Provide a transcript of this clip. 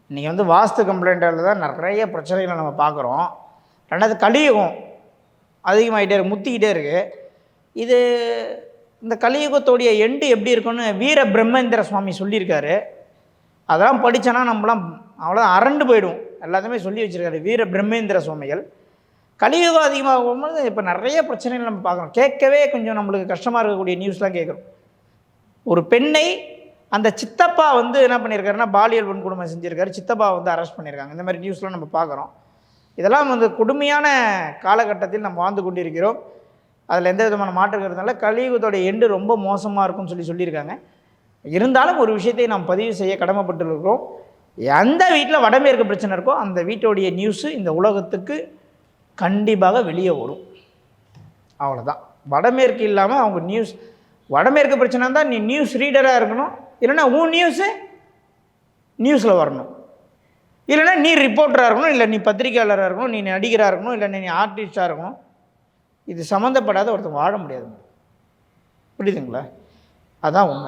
இன்றைக்கி வந்து வாஸ்து கம்ப்ளைண்ட்டில் தான் நிறைய பிரச்சனைகளை நம்ம பார்க்குறோம். ரெண்டாவது கலியுகம் அதிகமாகிட்டே இருக்கு, முத்திக்கிட்டே இருக்குது. இது இந்த கலியுகத்தோடைய எண்டு எப்படி இருக்குன்னு வீர பிரம்மேந்திர சுவாமி சொல்லியிருக்காரு. அதெல்லாம் படித்தோன்னா நம்மளாம் அவ்வளோ அரண்டு போயிடும். எல்லாத்தையுமே சொல்லி வச்சுருக்காரு வீர பிரம்மேந்திர சுவாமிகள். கலியுகம் அதிகமாக போகும்போது இப்போ நிறைய பிரச்சனைகள் நம்ம பார்க்குறோம். கேட்கவே கொஞ்சம் நம்மளுக்கு கஷ்டமாக இருக்கக்கூடிய நியூஸ்லாம் கேட்குறோம். ஒரு பெண்ணை அந்த சித்தப்பா வந்து என்ன பண்ணியிருக்காருன்னா பாலியல் வன்கொடுமை செஞ்சுருக்காரு, சித்தப்பா வந்து அரெஸ்ட் பண்ணியிருக்காங்க. இந்த மாதிரி நியூஸ்லாம் நம்ம பார்க்குறோம். இதெல்லாம் வந்து கொடுமையான காலகட்டத்தில் நம்ம வாழ்ந்து கொண்டிருக்கிறோம். அதில் எந்த விதமான மாற்றம் இருக்கிறதுனால கலியுகத்தோட எண்டு ரொம்ப மோசமாக இருக்கும்னு சொல்லியிருக்காங்க. இருந்தாலும் ஒரு விஷயத்தை நாம் பதிவு செய்ய கடமைப்பட்டுருக்கிறோம். எந்த வீட்டில் வடமேற்கு பிரச்சனை இருக்கோ அந்த வீட்டோடைய நியூஸு இந்த உலகத்துக்கு கண்டிப்பாக வெளியே வரும். அவ்வளோதான். வடமேற்கு இல்லாமல் அவங்க நியூஸ், வடமேற்கு பிரச்சனை இருந்தால் நீ நியூஸ் ரீடராக இருக்கணும், இல்லைன்னா உன் நியூஸில் வரணும், இல்லைன்னா நீ ரிப்போர்ட்டராக இருக்கணும், இல்லை நீ பத்திரிகையாளராக இருக்கணும், நீ நடிகராக இருக்கணும், இல்லை நீ ஆர்டிஸ்டாக இருக்கணும். இது சம்மந்தப்படாத ஒருத்தர் வாழ முடியாது. புரியுதுங்களா? அதான் உண்மை.